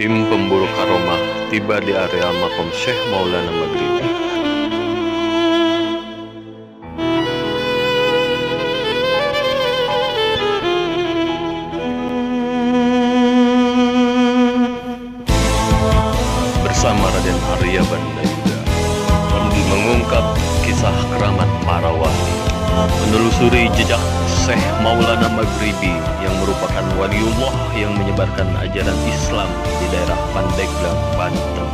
Tim pemburu karomah tiba di area makam Syekh Maulana Maghribi. Bersama Raden Arya Bandayuda mengungkap kisah keramat para wali, menelusuri jejak Syekh Maulana Maghribi yang merupakan waliullah yang menyebarkan ajaran Islam di daerah Pandeglang, Banten.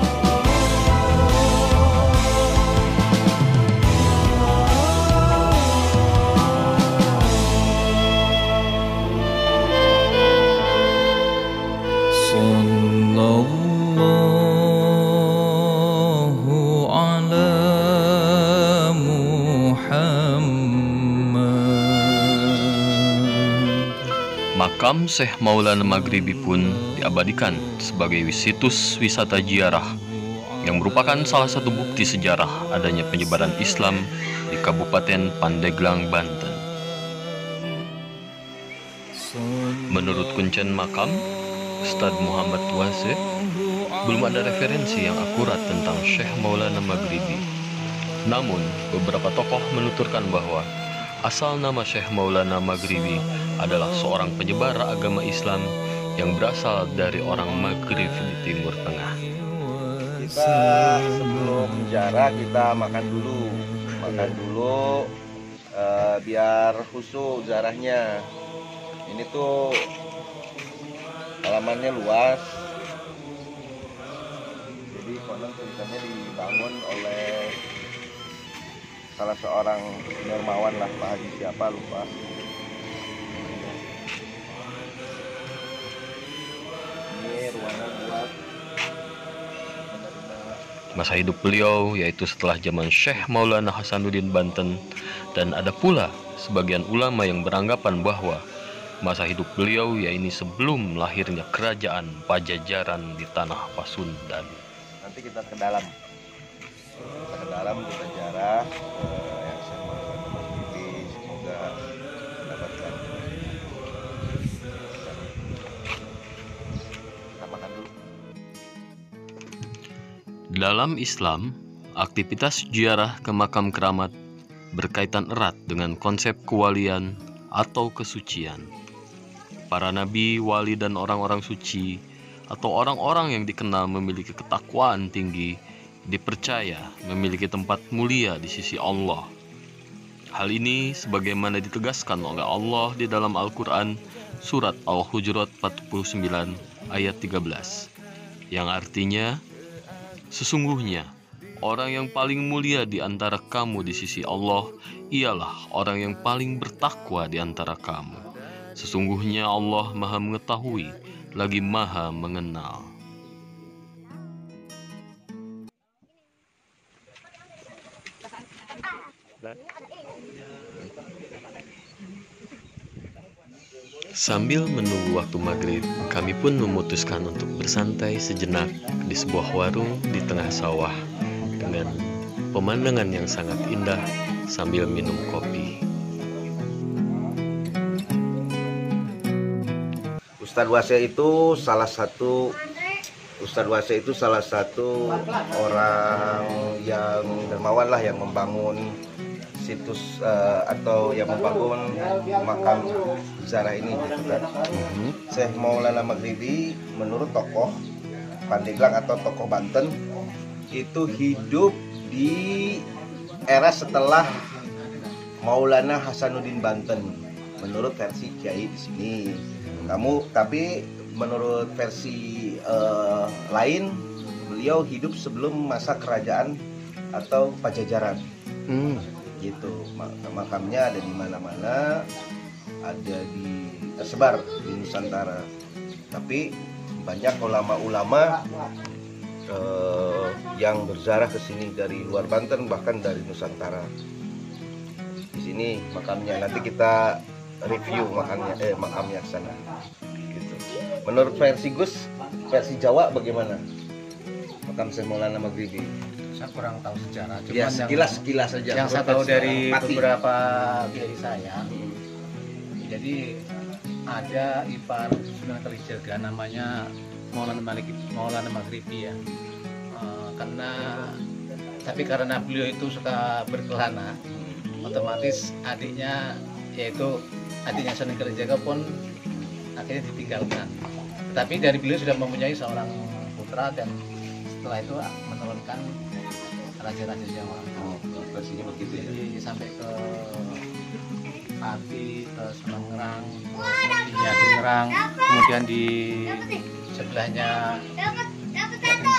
Makam Syekh Maulana Maghribi pun diabadikan sebagai situs wisata ziarah yang merupakan salah satu bukti sejarah adanya penyebaran Islam di Kabupaten Pandeglang, Banten. Menurut kuncen makam Ustadz Muhammad Wase, belum ada referensi yang akurat tentang Syekh Maulana Maghribi. Namun, beberapa tokoh menuturkan bahwa asal nama Syekh Maulana Maghribi adalah seorang penyebar agama Islam yang berasal dari orang Maghrib di Timur Tengah. Kita sebelum ziarah kita makan dulu biar khusyuk ziarahnya. Ini tuh halamannya luas, jadi konon ceritanya dibangun oleh salah seorang dermawan lah, Pak Haji siapa lupa. Ini ruangan buat masa hidup beliau yaitu setelah zaman Syekh Maulana Hasanuddin Banten, dan ada pula sebagian ulama yang beranggapan bahwa masa hidup beliau yaitu sebelum lahirnya kerajaan Pajajaran di tanah Pasundan. Nanti kita ke dalam, kita ziarah yang sama Maghribi, semoga mendapatkan. Kita makan dulu. Dalam Islam, aktivitas ziarah ke makam keramat berkaitan erat dengan konsep kewalian atau kesucian. Para nabi, wali, dan orang-orang suci atau orang-orang yang dikenal memiliki ketakwaan tinggi dipercaya memiliki tempat mulia di sisi Allah. Hal ini sebagaimana ditegaskan oleh Allah di dalam Al-Quran surat Al-Hujurat 49 ayat 13, yang artinya, sesungguhnya orang yang paling mulia di antara kamu di sisi Allah ialah orang yang paling bertakwa di antara kamu. Sesungguhnya Allah Maha Mengetahui lagi Maha Mengenal. Sambil menunggu waktu maghrib, kami pun memutuskan untuk bersantai sejenak di sebuah warung di tengah sawah dengan pemandangan yang sangat indah sambil minum kopi. Ustadz Wase itu salah satu orang yang dermawan lah, yang membangun situs atau yang membangun makam ziarah ini gitu kan. Syekh Maulana Maghribi menurut tokoh Pandeglang atau tokoh Banten itu hidup di era setelah Maulana Hasanuddin Banten menurut versi Kiai di sini. Tapi menurut versi lain, beliau hidup sebelum masa kerajaan atau Pajajaran. Gitu. Makamnya ada di mana-mana, ada tersebar di Nusantara. Tapi banyak ulama-ulama yang berziarah ke sini dari luar Banten, bahkan dari Nusantara. Di sini makamnya, nanti kita review makamnya ke sana. Gitu. Menurut versi Gus, versi Jawa bagaimana? Makam Syekh Maulana Maghribi. Saya kurang tahu sejarah, Ya, sekilas saja. Yang saya tahu dari beberapa kiai saya, jadi ada ipar Sunan Kalijaga namanya Maulana Maghribi ya. Karena beliau itu suka berkelana, otomatis adiknya Sunan Kalijaga pun akhirnya ditinggalkan. Tapi dari beliau sudah mempunyai seorang putra dan setelah itu menurunkan raja-raja Jawa. Versinya begitu ya. Jadi sampai ke Pati, ke Semarang, Ngerang, kemudian di sebelahnya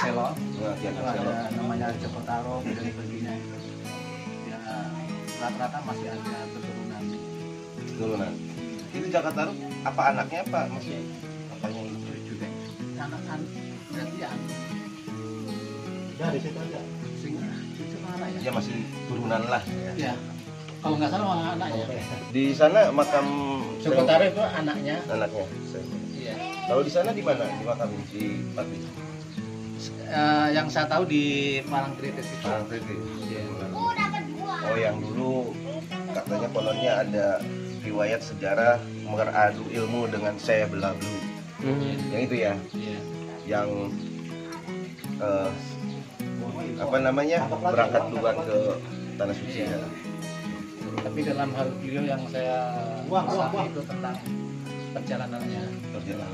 Selo, ada namanya Joko Taro, dan sebagainya. Ya, rata-rata masih ada keturunan. Turunan. Itu Jakarta apa anaknya apa masih? Apanya itu juga? Anak-anak berarti ya. Ya di situ aja. Itu mana ya? Ya masih turunan lah. Ya. Kalau nggak salah malah anaknya. Di sana makam Joko Taro itu anaknya. anaknya. Iya. Kalau di sana di mana? Di makam di Pati. Yang saya tahu di Parangtritis itu. Parangtritis. Iya. Oh yang dulu katanya kononnya ada riwayat sejarah mengadu ilmu dengan saya Belablu. Yang itu ya. Iya. Yang apa namanya berangkat duluan ke tanah suci ya. Tapi dalam hal beliau yang saya pahami itu tentang perjalanannya.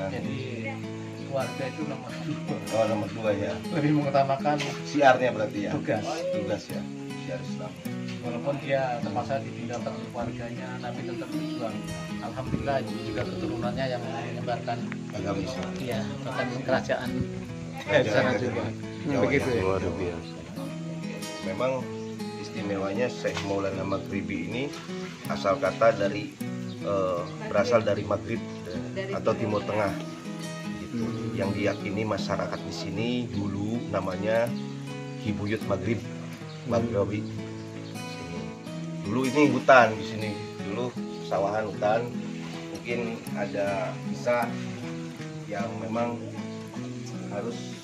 Jadi keluarga itu nomor 2. Oh nomor 2 ya. Lebih mengutamakan Siarnya berarti ya. tugas ya. Siar Islam. Walaupun dia terpaksa ditinggalkan keluarganya, tapi tetap berjuang. Alhamdulillah juga keturunannya yang menyebarkan Agama Islam. iya bahkan kerajaan Kerajaan sana Jawa. juga. Jawa Begitu ya. Luar biasa. Memang istimewanya Syekh Maulana Maghribi ini asal kata dari berasal dari Maghrib atau Timur Tengah gitu. Yang diyakini masyarakat di sini dulu namanya Hibuyut Maghrib Maghribi. Dulu ini hutan di sini, dulu sawahan hutan. Mungkin ada kisah yang memang harus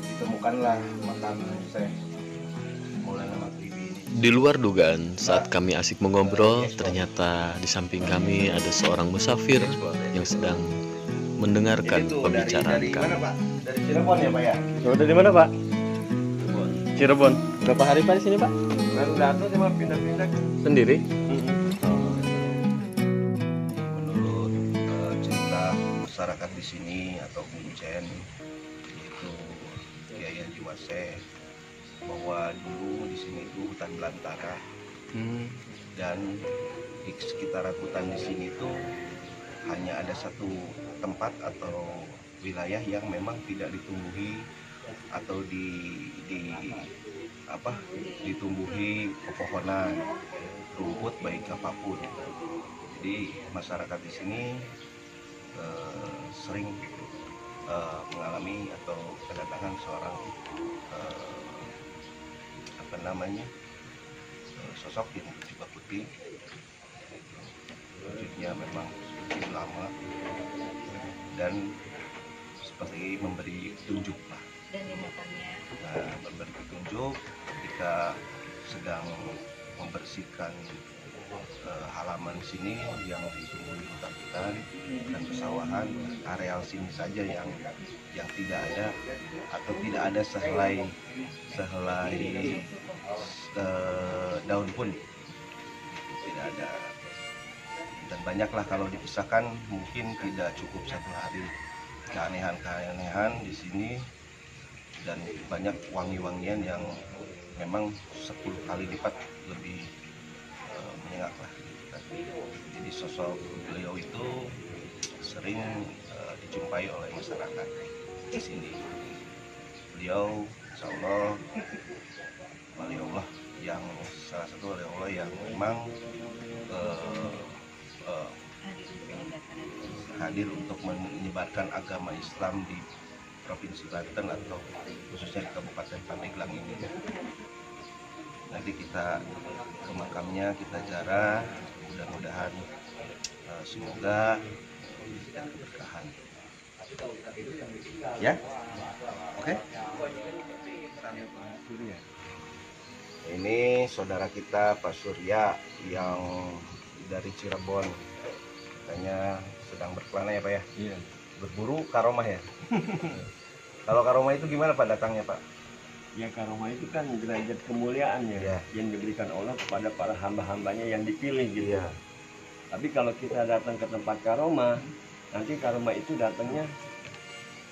ditemukanlah makam Syekh Maulana Maghribi ini. Di luar dugaan, saat kami asik mengobrol, ternyata di samping kami ada seorang musafir yang sedang mendengarkan Itu pembicaraan dari kami. mana Pak? Dari Cirebon ya Pak ya? Dari mana Pak? Cirebon. Berapa hari Pak di sini Pak? Baru datang cuma pindah-pindah. Sendiri? Menurut cerita masyarakat di sini atau Kuncen itu Kiai Haji Waseh bahwa dulu di sini itu hutan belantara dan di sekitaran hutan di sini itu hanya ada satu tempat atau wilayah yang memang tidak ditumbuhi atau ditumbuhi pepohonan, rumput baik apapun. Jadi masyarakat di sini sering mengalami atau kedatangan seorang sosok yang berjubah putih. Wujudnya memang seperti lama dan seperti memberi petunjuk lah. Nah, memberi petunjuk ketika sedang membersihkan halaman sini yang ditumbuhi hutan-hutan dan pesawahan, areal sini saja yang tidak ada atau tidak ada sehelai daun pun tidak ada. Dan banyaklah kalau dipisahkan mungkin tidak cukup 1 hari keanehan di sini, dan banyak wangi-wangian yang memang 10 kali lipat lebih menyengat lah. Jadi sosok beliau itu sering dijumpai oleh masyarakat di sini. Beliau insya Allah wali Allah yang salah satu wali Allah yang memang hadir untuk menyebarkan agama Islam di Provinsi Banten atau khususnya di Kabupaten Pandeglang ini. Nanti kita ke makamnya, kita ziarah, mudah-mudahan semoga dan keberkahan. Ya, oke. Ini saudara kita Pak Surya yang dari Cirebon, katanya sedang berkelana ya Pak ya? Iya. berburu karomah ya. Kalau karomah itu gimana Pak datangnya Pak? Ya karomah itu kan derajat kemuliaan Ya. yang diberikan Allah kepada para hamba-hambanya yang dipilih gitu. Iya. Tapi kalau kita datang ke tempat karomah, nanti karomah itu datangnya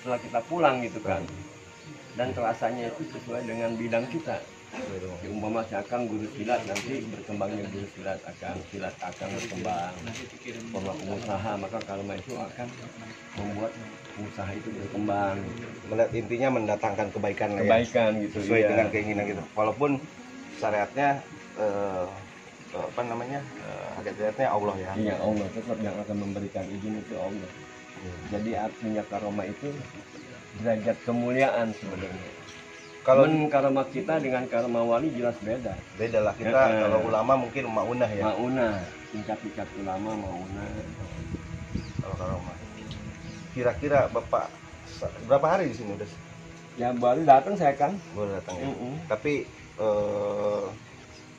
setelah kita pulang gitu kan. Dan terasanya itu sesuai dengan bidang kita. Umpama seakan guru silat, nanti berkembangnya guru silat akan berkembang. Umpama pengusaha, maka karomah itu akan membuat usaha itu berkembang. Intinya mendatangkan kebaikan lah ya. Kebaikan gitu. Sesuai iya. dengan keinginan gitu. Walaupun syariatnya syariatnya Allah ya. Iya, Allah tetap yang akan memberikan izin itu Allah. Jadi artinya karomah itu derajat kemuliaan sebenarnya. Kalau karomah kita dengan karomah wali jelas beda. beda lah kita kalau ulama mungkin maunah ya. Maunah, tingkat-tingkat ulama maunah. Kalau karomah. Kira-kira Bapak berapa hari di sini udah? Ya baru datang saya kan. Baru datang ya. Mm-mm. Tapi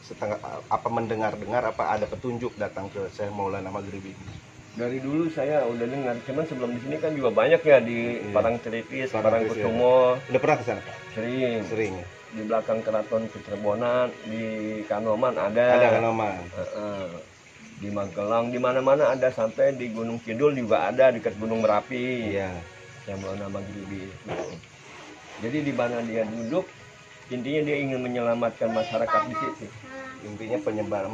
setengah apa mendengar-dengar apa ada petunjuk datang ke Syekh Maulana Maghribi? Dari dulu saya udah dengar, cuman sebelum di sini kan juga banyak ya di Iya. Parangtritis, Parangtritis, Parangkusumo, Udah pernah ke sana Pak? sering. Sering ya. Di belakang keraton Cirebon, di Kanoman ada. Ada Kanoman. Di Magelang, di mana-mana ada, sampai di Gunung Kidul juga ada dekat Gunung Merapi. Iya. Yang Maulana Maghribi. Jadi di mana dia duduk, intinya dia ingin menyelamatkan masyarakat di situ. Intinya penyebaran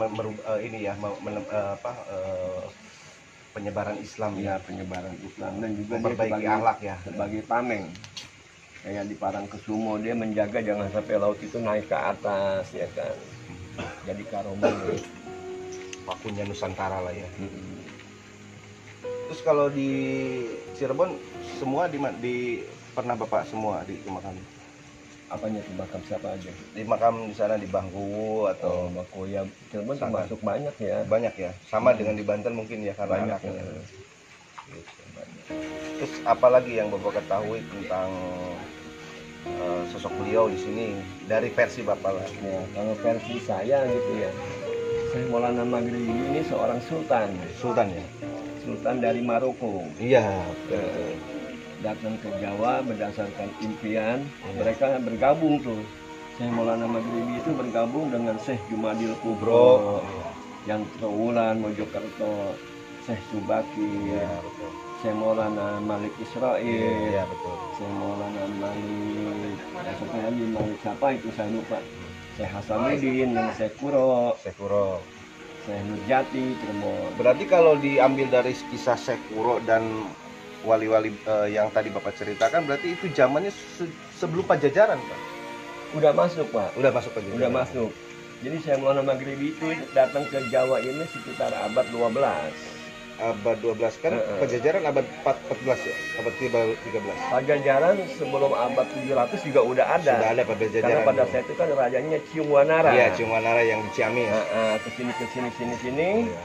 penyebaran Islam Ya, ya. penyebaran Islam dan juga dia Memperbaiki akhlak ya. sebagai tameng. Kayak di Parangkusumo dia menjaga jangan sampai laut itu naik ke atas ya kan. Jadi karomah. Pakunya Nusantara lah ya. Terus kalau di Cirebon semua di pernah Bapak semua di makam? Apanya tuh makam siapa aja? Di makam di sana di Bangku atau Makoya Cirebon Sana. termasuk banyak ya. banyak ya? Sama dengan di Banten mungkin ya karena Banyak anaknya. ya. Gitu. Terus apalagi yang Bapak ketahui tentang sosok beliau di sini dari versi Bapak lah? Ya, kalau versi saya gitu ya. Syekh Maulana Maghribi ini seorang sultan. Sultan ya? Sultan dari Maroko. Iya. Datang ke Jawa berdasarkan impian, mereka bergabung tuh. Syekh Maulana Maghribi itu bergabung dengan Syekh Jumadil Kubro, yang Trawulan, Mojokerto, Syekh Subaki, Iya betul. Syekh Maulana Malik Israel, Iya betul. Syekh Maulana Malik, satu lagi Malik siapa itu saya lupa. Syekh Hasanuddin dan Syekh Kuro, Sekuro. Syekh Nurjati, Cirebon. Berarti kalau diambil dari kisah Sekuro dan wali-wali yang tadi Bapak ceritakan, berarti itu zamannya sebelum Pajajaran Pak? Udah masuk Pak. Udah masuk Pajajaran? Udah masuk. Jadi Syekh Maulana Maghribi itu datang ke Jawa ini sekitar abad 12. Abad 12 kan Pajajaran abad 14 ya? Abad 13. Pajajaran sebelum abad 700 juga udah ada. Sudah ada Pajajaran. Karena pada saat itu kan rajanya Ciungwanara. Iya, Ciungwanara yang di Ciamis. Kesini. Iya.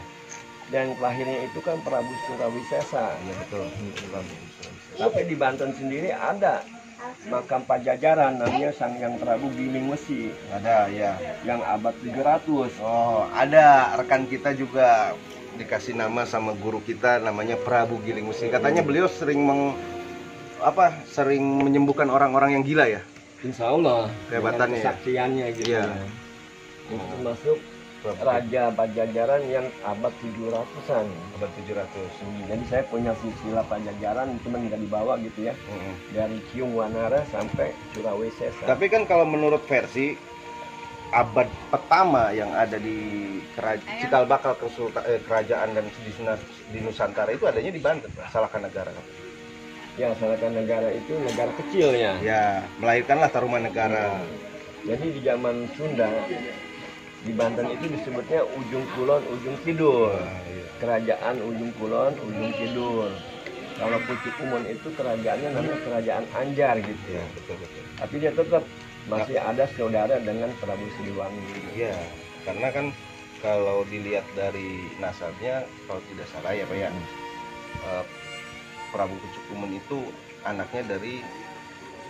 Dan lahirnya itu kan Prabu Surawisesa. Iya betul. Tapi di Banten sendiri ada makam Pajajaran namanya Sangyang Prabu Giling Wesi Ada ya. yang abad 700. Oh, ada rekan kita juga dikasih nama sama guru kita namanya Prabu Giling Wesi. Katanya beliau sering sering menyembuhkan orang-orang yang gila ya. Insya Allah. Kehebatannya ya. Kesaksiannya gitu Iya. ya. Itu termasuk Raja Pajajaran yang abad 700-an. Abad 700. Jadi saya punya silsilah Pajajaran, cuma nggak dibawa gitu ya. Dari Ciungwanara sampai Surawisesa. Tapi kan kalau menurut versi abad pertama yang ada di Cikal Bakal kerajaan dan di Nusantara itu adanya di Banten, Salaka Negara. Ya, Salaka Negara itu negara kecil ya. Ya, melahirkanlah Tarumanegara. Jadi di zaman Sunda di Banten itu disebutnya Ujung Kulon, Ujung Kidul. Kerajaan Ujung Kulon, Ujung Kidul. Kalau Pucuk itu kerajaannya namanya Kerajaan Anjar gitu ya. Betul. Tapi dia tetap masih ada saudara dengan Prabu Siliwangi. Iya, karena kan kalau dilihat dari nasabnya, kalau tidak salah ya Pak ya, Prabu Pucuk itu anaknya dari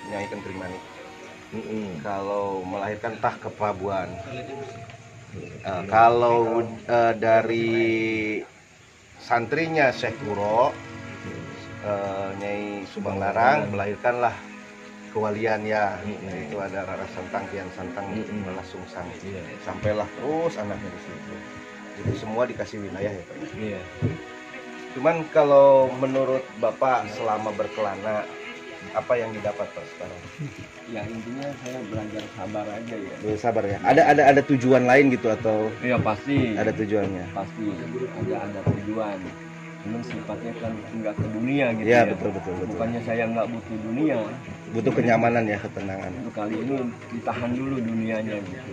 Nyai Kentring Manik. Kalau melahirkan tah keprabuan. Kalau dari santrinya Syekh Kuro Nyai Subang Larang melahirkanlah kewalian ya. Itu ada Rara Santang, Kian Santang, malah Sungsang. Sampailah terus anaknya di situ. Jadi semua dikasih wilayah ya Pak. Iya. Cuman kalau menurut Bapak selama berkelana, apa yang didapat Pak sekarang? Ya intinya saya belajar sabar aja ya. Sabar ya. Ada tujuan lain gitu atau Iya pasti. ada tujuannya? Pasti ada tujuan. Cuman sifatnya kan nggak ke dunia gitu Ya, ya. betul. Bukannya saya nggak butuh dunia. Butuh kenyamanan ya, ketenangan. Untuk kali ini ditahan dulu dunianya gitu.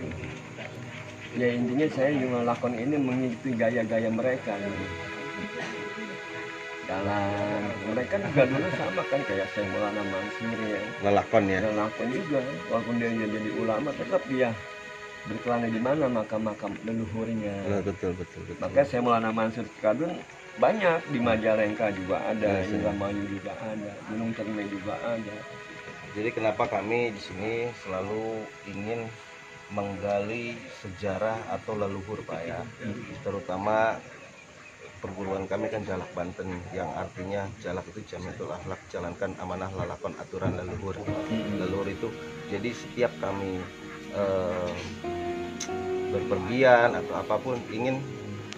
Ya intinya saya juga melakukan ini mengikuti gaya-gaya mereka gitu. Jalan mereka juga dulu sama kan kayak saya Maulana Mansur ya. Lelakon ya. Dan lakon juga walaupun dia jadi ulama tetap dia berkelana di mana makam-makam leluhurnya. Betul. Makanya saya Maulana Mansur Cikadun banyak di Majalengka juga ada, Yes, Indramayu juga ada, Gunung Cermai juga ada. Jadi kenapa kami di sini selalu ingin menggali sejarah atau leluhur Pak ya. Terutama perguruan kami kan Jalak Banten, yang artinya Jalak itu Jamiatul Akhlak, jalankan amanah lalakon aturan leluhur. Leluhur itu jadi setiap kami berpergian atau apapun ingin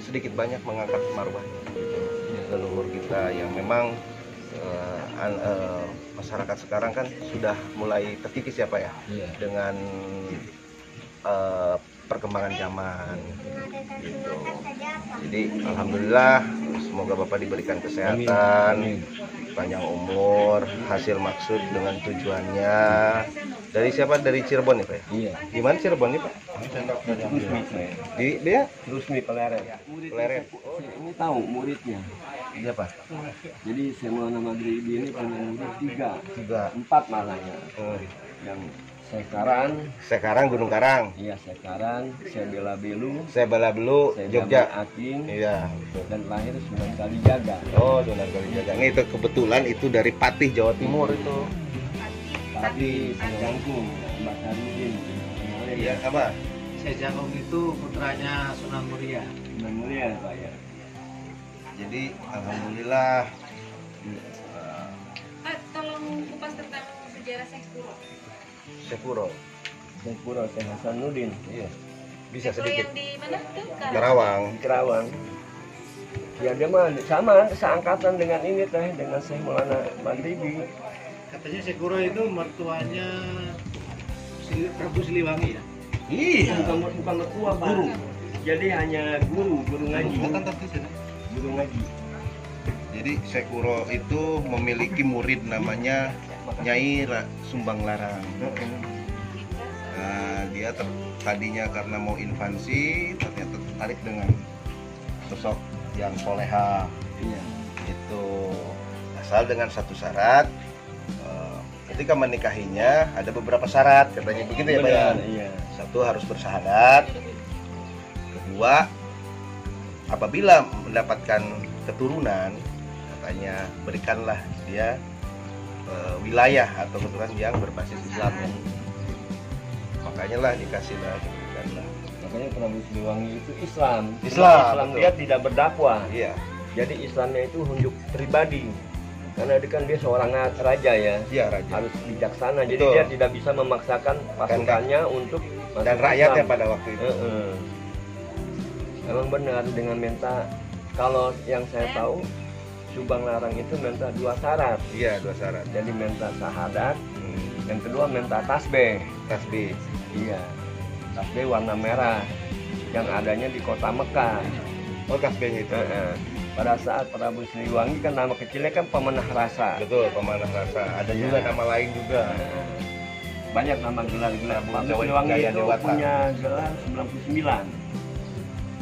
sedikit banyak mengangkat marwahnya gitu. Leluhur kita yang memang masyarakat sekarang kan sudah mulai terkikis ya Pak ya, dengan perkembangan zaman gitu. Jadi alhamdulillah semoga Bapak diberikan kesehatan, panjang umur, hasil maksud dengan tujuannya. Dari siapa? Dari Cirebon nih Pak? Iya. Gimana Cirebon nih Pak? Rusmi saya. Di dia Rusmi Peleret. Peleret. Ini tahu muridnya. Siapa? Jadi saya Maulana Maghribi ini punya murid 3, Juga. 4 malah ya. Yang Sekarang Gunung Karang. Iya Sekarang, saya Bela Belu, Saya Balabelu, saya Jogja. Damai Ating, Iya. dan lahir Sunan Kalijaga. Oh, Sunan Kalijaga. Ini itu kebetulan itu dari Patih Jawa Timur itu. Tapi saya Jangkung, Mbak Sarudin. Iya, apa? Saya Jangkung itu putranya Sunan Muria. Sunan Mulia Pak ya. Jadi alhamdulillah Pak, tolong kupas tentang sejarah Sekuro. Sepuro. Saya Pura, saya Hasanuddin. Iya. Bisa Sekuro sedikit. yang di mana tuh? Karawang. Kerawang. Ya dia mah sama seangkatan dengan ini teh, dengan Syekh Maulana Maghribi. Katanya Sekuro itu mertuanya Prabu Siliwangi ya. Iya. Bukan mertua Pak. Guru. Jadi hanya guru ngaji. Guru ngaji. Jadi Sekuro itu memiliki murid namanya Nyai Sumbang Larang. Nah, dia tadinya karena mau invasi ternyata tertarik dengan sosok yang soleha. Iya. Itu asal dengan satu syarat, ketika menikahinya ada beberapa syarat katanya begitu ya Pak ya. Benar, iya. Satu harus bersahadat, kedua apabila mendapatkan keturunan katanya berikanlah dia wilayah atau keturunan yang berbasis Islam. Makanya lah dikasihlah diberikanlah. Makanya Prabu Siliwangi itu Islam. Islam, betul. Dia tidak berdakwah. Iya. Jadi Islamnya itu unjuk pribadi. Karena dia seorang raja ya. Iya raja. Harus bijaksana. Jadi Betul. dia tidak bisa memaksakan pasukannya untuk Dan masuk rakyatnya Islam. pada waktu itu. Emang benar dengan minta, kalau yang saya tahu Subang Larang itu minta 2 syarat. Iya, 2 syarat. Jadi minta syahadat, yang kedua minta tasbih. Tasbih. Iya, tasbih warna merah yang adanya di kota Mekah. Oh, tasbihnya itu. Pada saat Prabu Siliwangi kan nama kecilnya kan Pemenah Rasa. Betul, pemanah rasa. Ada juga nama lain juga. Banyak nama gelar-gelar. Prabu Prabu Siliwangi Jaya itu Dewata. punya gelar 99.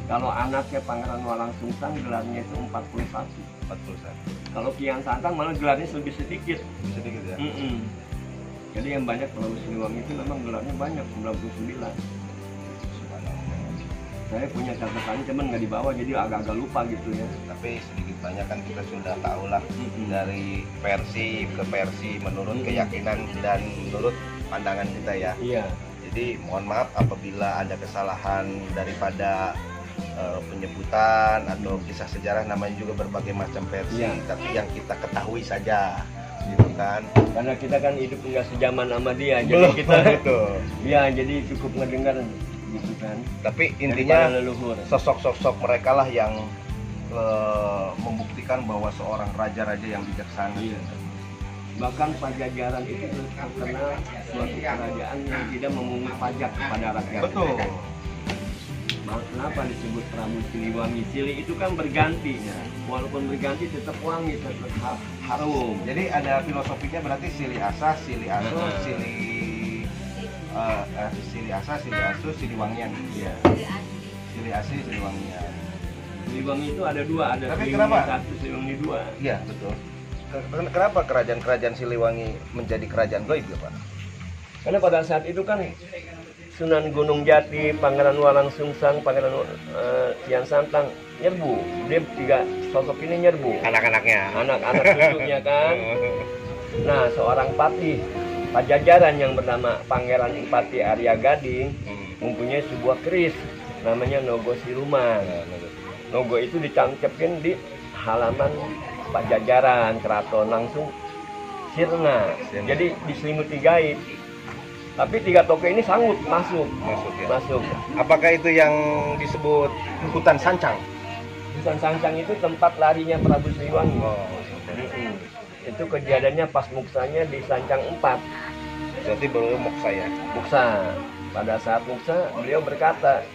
Kalau anaknya Pangeran Walang Sungsang gelarnya itu 41. 41. Kalau Kian Santang malah gelarnya lebih sedikit. Sedikit ya. Jadi yang banyak Prabu Siliwangi itu memang gelarnya banyak 99. Saya punya catatan cuman nggak dibawa jadi agak-agak lupa gitu ya. Tapi sedikit banyak kan kita sudah tahu lah dari versi ke versi menurut keyakinan dan menurut pandangan kita ya. Iya. Jadi mohon maaf apabila ada kesalahan daripada penyebutan atau kisah sejarah, namanya juga berbagai macam versi, Iya. tapi yang kita ketahui saja, gitu kan? Karena kita kan hidup enggak sejaman sama dia, jadi Belum, kita betul. ya jadi cukup ngedengar gitu kan. Tapi Dari intinya para leluhur. sosok-sosok mereka lah yang membuktikan bahwa seorang raja-raja yang bijaksana. Iya. Bahkan Pajajaran itu terkenal suatu kerajaan yang tidak memungut pajak kepada rakyat. Betul. Kenapa disebut Prabu Siliwangi? Sili itu kan berganti, walaupun berganti tetap wangi, tetap harum. Jadi ada filosofinya, berarti Sili Asa, Sili Asu, Sili Asa, Sili Asu, Sili Wangian. Iya. Sili Asi, Sili Wangian. Siliwangi itu ada dua, ada Tapi Siliwangi kenapa? 1, Siliwangi 2. Iya, betul. Kenapa kerajaan-kerajaan Siliwangi menjadi kerajaan goib ya, Pak? Karena pada saat itu kan Sunan Gunung Jati, Pangeran Walang Sungsang, Pangeran Tian Santang nyerbu. Dia 3 sosok ini nyerbu. Anak-anaknya. Anak-anak cucunya kan. Nah, seorang patih Pajajaran yang bernama Pangeran Pati Arya Gading mempunyai sebuah keris namanya Nogo Siluman. Nogo itu ditancapin di halaman Pajajaran keraton, langsung sirna. Jadi diselimuti gaib. Tapi 3 toko ini sanggup masuk. Masuk. Apakah itu yang disebut hutan sancang? Hutan Sancang itu tempat larinya Prabu Siliwangi. Oh, Itu kejadiannya pas muksanya di Sancang 4. berarti baru moksa ya. Muksa. Pada saat muksa beliau berkata,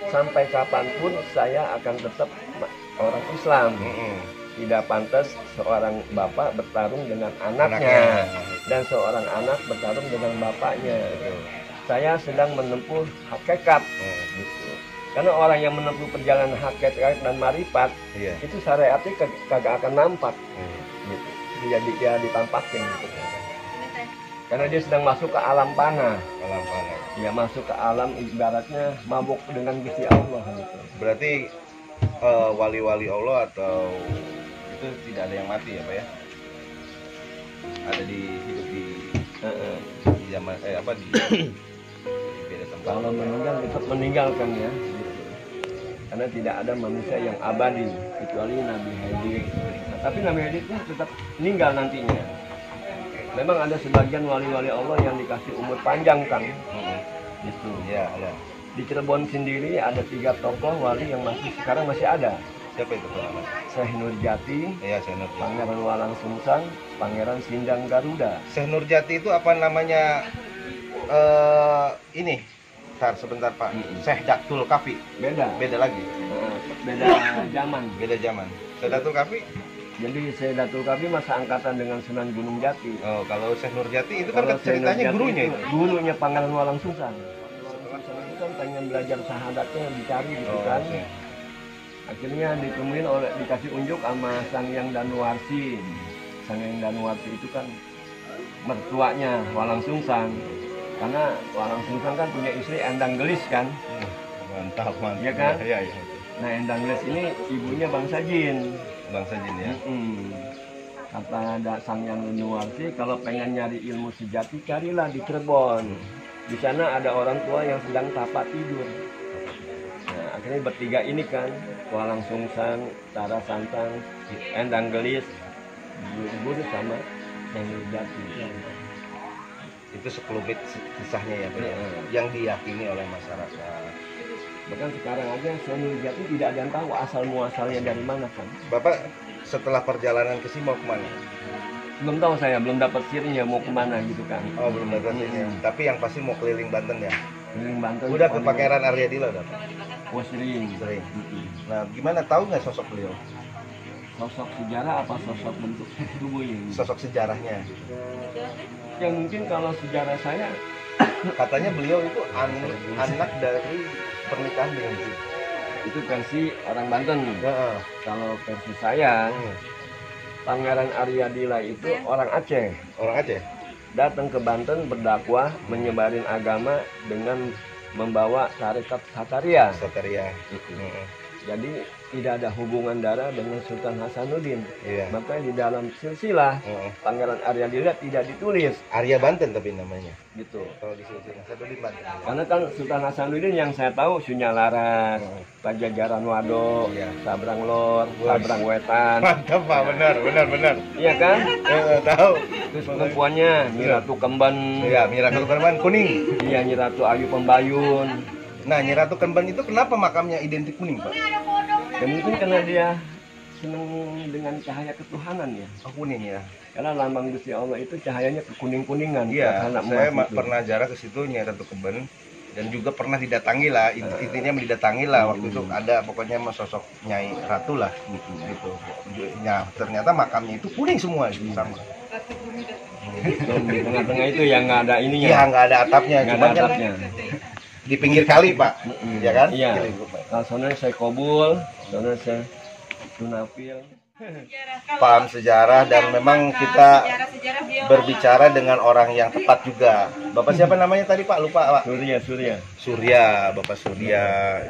sampai kapanpun saya akan tetap orang Islam. Tidak pantas seorang bapak bertarung dengan anaknya dan seorang anak bertarung dengan bapaknya. Saya sedang menempuh hakikat. Gitu. Karena orang yang menempuh perjalanan hakikat dan marifat, Iya. itu syariatnya kagak akan nampak. Gitu. Dia ditampakin. Gitu. Karena dia sedang masuk ke alam panah. Alam panah. Dia masuk ke alam ibaratnya mabuk dengan Gusti Allah. Gitu. Berarti wali-wali Allah atau itu tidak ada yang mati ya, Pak ya? Ada hidup di zaman di beda tempat. Kalau meninggal tetap meninggalkan ya. Gitu. Karena tidak ada manusia yang abadi kecuali Nabi Hadir. Nah, tapi Nabi Hadir itu tetap meninggal nantinya. Memang ada sebagian wali-wali Allah yang dikasih umur panjang kan. Gitu. Ya, ya. Di Cirebon sendiri ada 3 tokoh wali yang sekarang masih ada. Siapa itu Pak? Syekh Nurjati, Iya, Syekh Nurjati. Pangeran Walang Sungsang, Pangeran Sindang Garuda. Syekh Nurjati itu apa namanya? Ini. Sebentar Pak. Syekh Daktul Kafi. Beda. Beda lagi. Beda zaman. Beda zaman. Syekh Daktul Kafi. Jadi Syekh Datul Kafi masa angkatan dengan Sunan Gunung Jati. Oh, kalau Syekh Nurjati itu kan Kalau Syekh ceritanya Nurjati gurunya itu itu. Gurunya Pangeran Walang Sungsang. Setelah itu kan pengen belajar sahadatnya dicari gitu Oh, kan. oke. Akhirnya ditemuin dikasih unjuk sama Sang Hyang Danuwarsi. Sang Hyang Danuwarsi itu kan mertuanya Walang Sungsang. Karena Walang Sungsang kan punya istri Endang Gelis kan. Mantap, mantap. Iya kan? Iya, iya. Nah Endang Gelis ini ibunya Bangsa Jin. Bangsa Jin ya. Kata ada Sang Hyang Danuwarsi, kalau pengen nyari ilmu sejati carilah di Cirebon. Di sana ada orang tua yang sedang tapa tidur. Nah, akhirnya bertiga ini kan, Walang Sungsang, Tara Santang, Endang Gelis, guru sama yang Nurjati. Itu sekelumit kisahnya ya, Pak ya. Yang diyakini oleh masyarakat. Bahkan sekarang aja Syekh Nurjati tidak ada yang tahu asal muasalnya dari mana kan. Bapak setelah perjalanan ke sini mau kemana? Belum tahu saya, belum dapat sirinya mau kemana gitu kan. Oh, belum dapat ini. Tapi yang pasti mau keliling Banten ya. Keliling Banten. Udah ke Pangeran Arya Dila udah, Pak? Oh, sering. Sering. Nah, gimana tahu nggak sosok beliau? Sosok sejarah apa sosok bentuk tubuhnya? Sosok sejarahnya. Ya mungkin kalau sejarah saya Katanya beliau itu anak dari pernikahan dengan Jin. itu versi orang Banten. Heeh. Kalau versi saya, Pangeran Arya Dila itu orang Aceh. Orang Aceh. Datang ke Banten berdakwah, menyebarin agama dengan membawa syarikat Sataria. Sataria. Jadi tidak ada hubungan darah dengan Sultan Hasanuddin. Iya. Makanya di dalam silsilah Pangeran Arya dilihat tidak ditulis Arya Banten tapi namanya. gitu. Kalau di sini Hasanuddin Banten. Karena kan Sultan Hasanuddin yang saya tahu Sunya Laras, Pajajaran Wado, Iya. Sabrang Lor, Sabrang Wetan. Mantap Pak, benar. Iya kan? Tahu. Terus perempuannya Nyi Ratu Kemban. Iya, Nyi Ratu Kemban kuning. Iya, Nyi Ratu Ayu Pembayun. Nah, Nyi Ratu Kemban itu kenapa makamnya identik kuning, Pak? Ya mungkin karena dia senang dengan cahaya ketuhanan ya. Oh, kuning ya. Karena lambang Gusti Allah itu cahayanya kekuning-kuningan. Iya, karena saya emas itu. pernah jarah ke situ Nyi Ratu Kemban dan juga pernah didatangi lah, intinya didatangi lah waktu itu ada pokoknya sosok Nyai Ratu lah gitu. Nah, ternyata makamnya itu kuning semua gitu sama. Di tengah-tengah itu yang nggak ada ininya. Iya, nggak ada atapnya, Nggak cuma ada kan atapnya. di pinggir kali, Pak. Ya kan? Iya. Kalau soalnya saya Kobul, soalnya saya Tunapil. Paham sejarah dan memang kita berbicara dengan orang yang tepat juga. Bapak siapa namanya tadi Pak? Lupa Pak. Surya. Surya, Bapak Surya.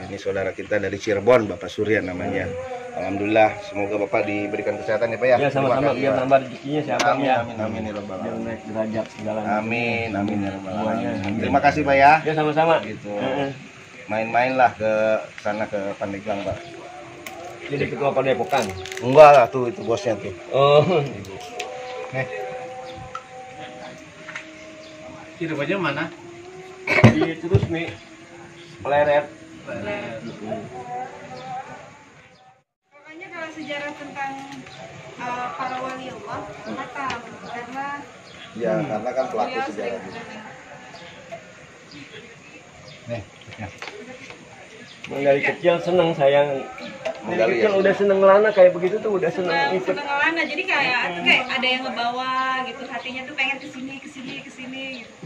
Ini saudara kita dari Cirebon, Bapak Surya namanya. Alhamdulillah, semoga Bapak diberikan kesehatan ya Pak ya. Ya sama-sama, biar nambah rezekinya siapa Amin, ya. amin ya Rabbal Biar alamin. naik derajat segalanya. Amin ya Rabbal Semuanya. alamin. Terima kasih Pak ya. Ya sama-sama. Gitu. Main-mainlah ke sana ke Pandeglang Pak. Jadi ketua Padepokan. Enggak lah tuh itu bosnya tuh. Oh. Nih. Hidup aja mana? Di terus nih Pleret. Pokoknya kalau sejarah tentang para wali Allah, kata karena Ya, karena kan pelaku beliau sejarah. sering Nih, ya. Dari kecil seneng sayang. Dari Menggali kecil ya? udah seneng ngelana kayak begitu tuh udah seneng ikut. seneng ngelana, jadi kayak ada yang ngebawa gitu, hatinya tuh pengen kesini gitu.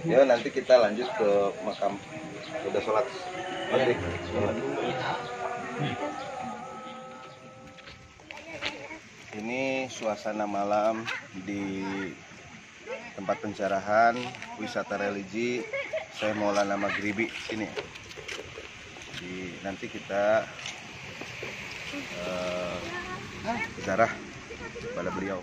Ya nanti kita lanjut ke makam. Udah sholat maghrib. Ini suasana malam di tempat pencerahan wisata religi Syekh Maulana Maghribi sini. Nanti kita ziarah kepada beliau.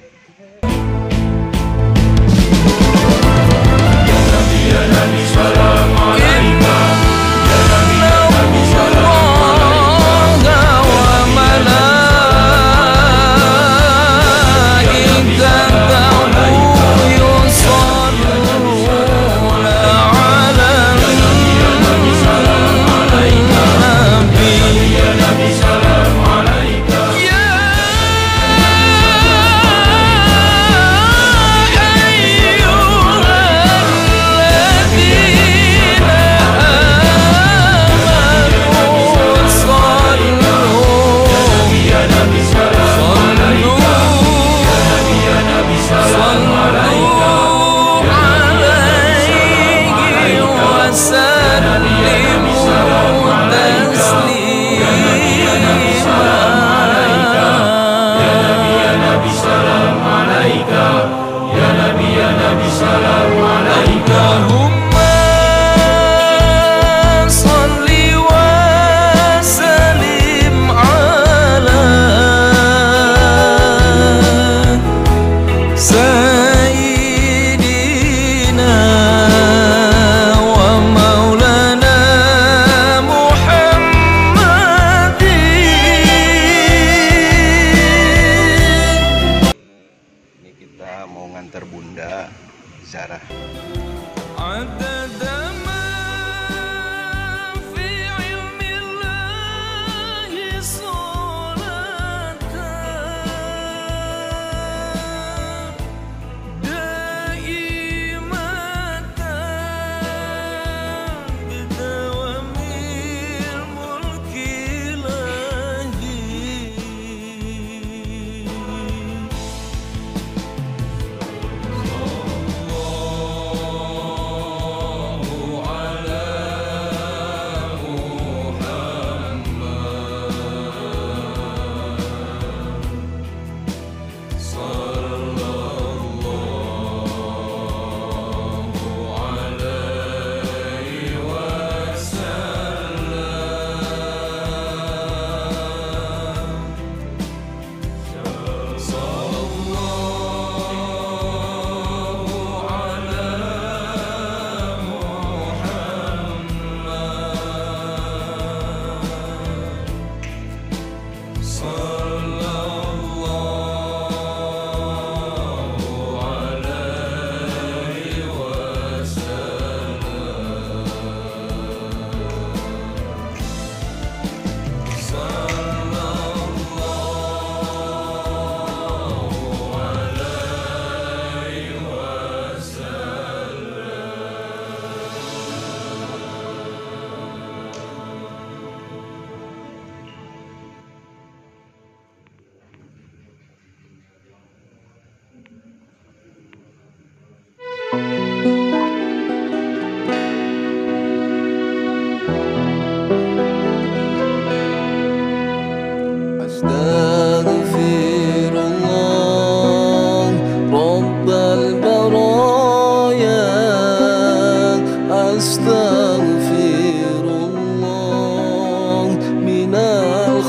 أستغفر الله من الخطايا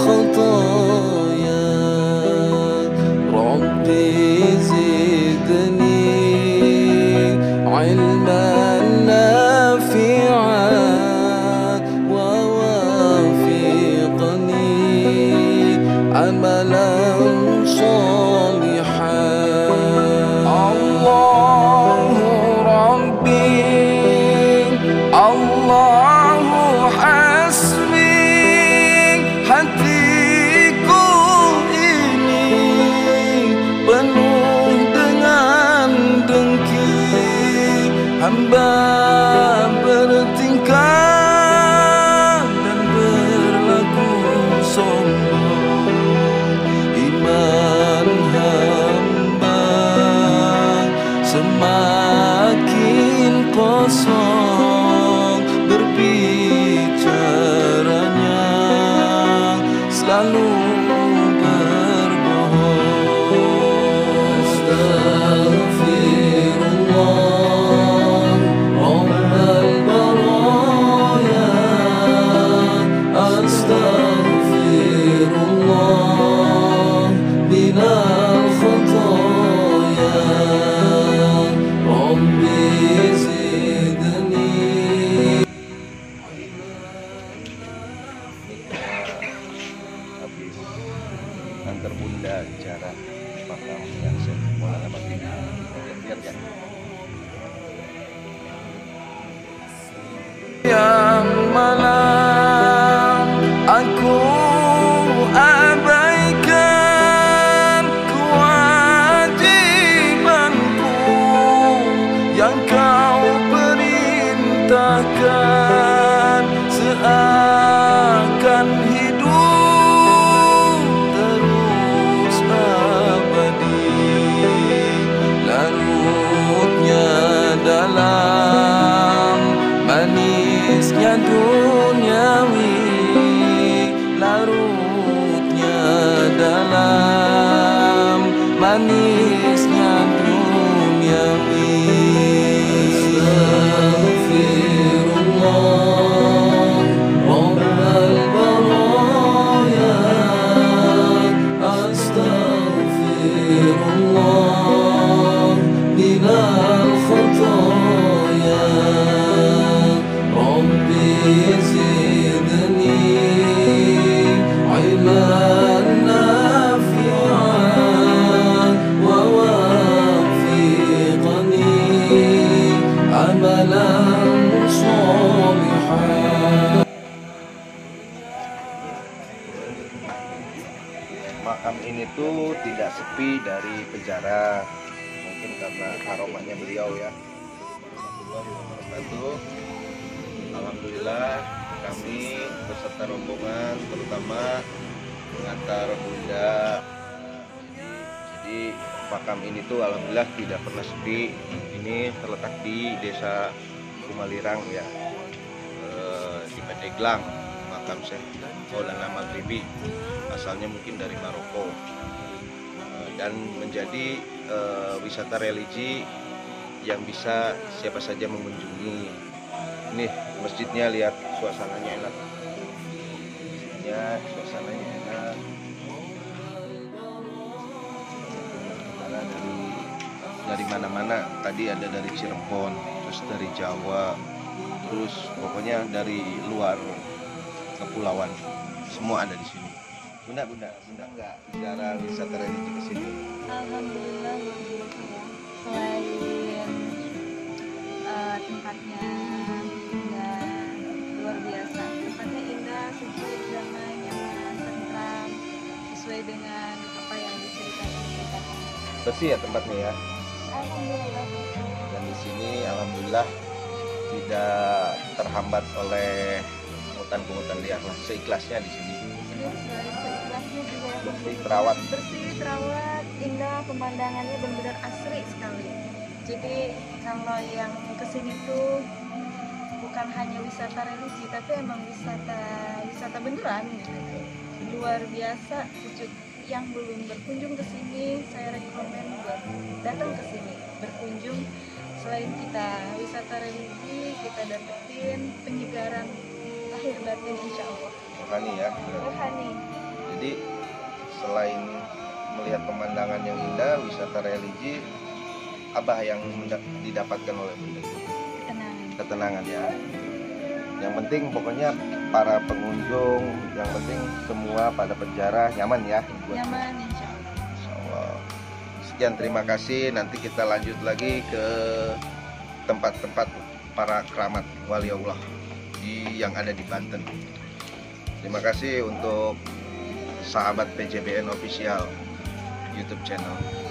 ربي زدني علما نافعا ووافقني عملا صالحا الله ربي الله حسبي hatiku ini penuh dengan dengki hamba bertingkah dan berlaku sombong iman hamba semakin kosong berbicaranya selalu berbohong Astaghfirullah Rabbal baraya Astaghfirullah minal khataya Rabbi zidni habis antar bunda jarak makam yang Maulana Maghribi lihat ya. yang malam aku abaikan kewajibanku yang kau perintahkan seakan hidup terus abadi larutnya dalam manisnya duniawi larutnya dalam manisnya duniawi Astaghfirullah Rabbal baraya Astaghfirullah minal khataya Rabbi zidni ilman nafi'an wa wafiqni amalan shalihan. Makam ini tuh tidak sepi dari penjara, mungkin karena aromanya beliau ya. Alhamdulillah kami beserta rombongan terutama mengantar bunda. Jadi makam ini tuh alhamdulillah tidak pernah sepi. Ini terletak di desa Kumalirang ya, di Pandeglang, makam Syekh Maulana Maghribi, asalnya mungkin dari Maroko, dan menjadi wisata religi yang bisa siapa saja mengunjungi. Ini masjidnya, lihat suasananya enak. Masjidnya suasananya enak. Karena dari mana-mana, tadi ada dari Cirebon, terus dari Jawa, terus pokoknya dari luar kepulauan, semua ada di sini. Bunda enggak bicara wisata religi ke sini? Alhamdulillah, selain tempatnya indah, luar biasa. Tempatnya indah, sejuk, damai, nyaman, tentram, sesuai dengan apa yang diceritakan kita. Bersih ya tempatnya ya. Alhamdulillah. Dan di sini alhamdulillah tidak terhambat oleh pungutan-pungutan liar lah, seikhlasnya di sini. Seikhlasnya juga Bersih, terawat. bersih, terawat, indah, pemandangannya benar-benar asri sekali. Jadi kalau yang kesini tuh bukan hanya wisata religi, tapi emang wisata beneran gitu. Luar biasa, sejuk. Yang belum berkunjung ke sini, saya rekomen buat datang ke sini, berkunjung. Selain kita wisata religi, kita dapetin penyegaran lahir batin insya Allah. rohani ya. Rohani. Jadi selain melihat pemandangan yang indah, wisata religi, apa yang didapatkan oleh Bunda itu? Ketenangan ya. Yang penting pokoknya para pengunjung, yang penting semua pada penjara nyaman ya. Nyaman insya Allah. Insya Allah. Sekian, terima kasih. Nanti kita lanjut lagi ke tempat-tempat para keramat wali Allah yang ada di Banten. Terima kasih untuk sahabat PJBN Official YouTube channel.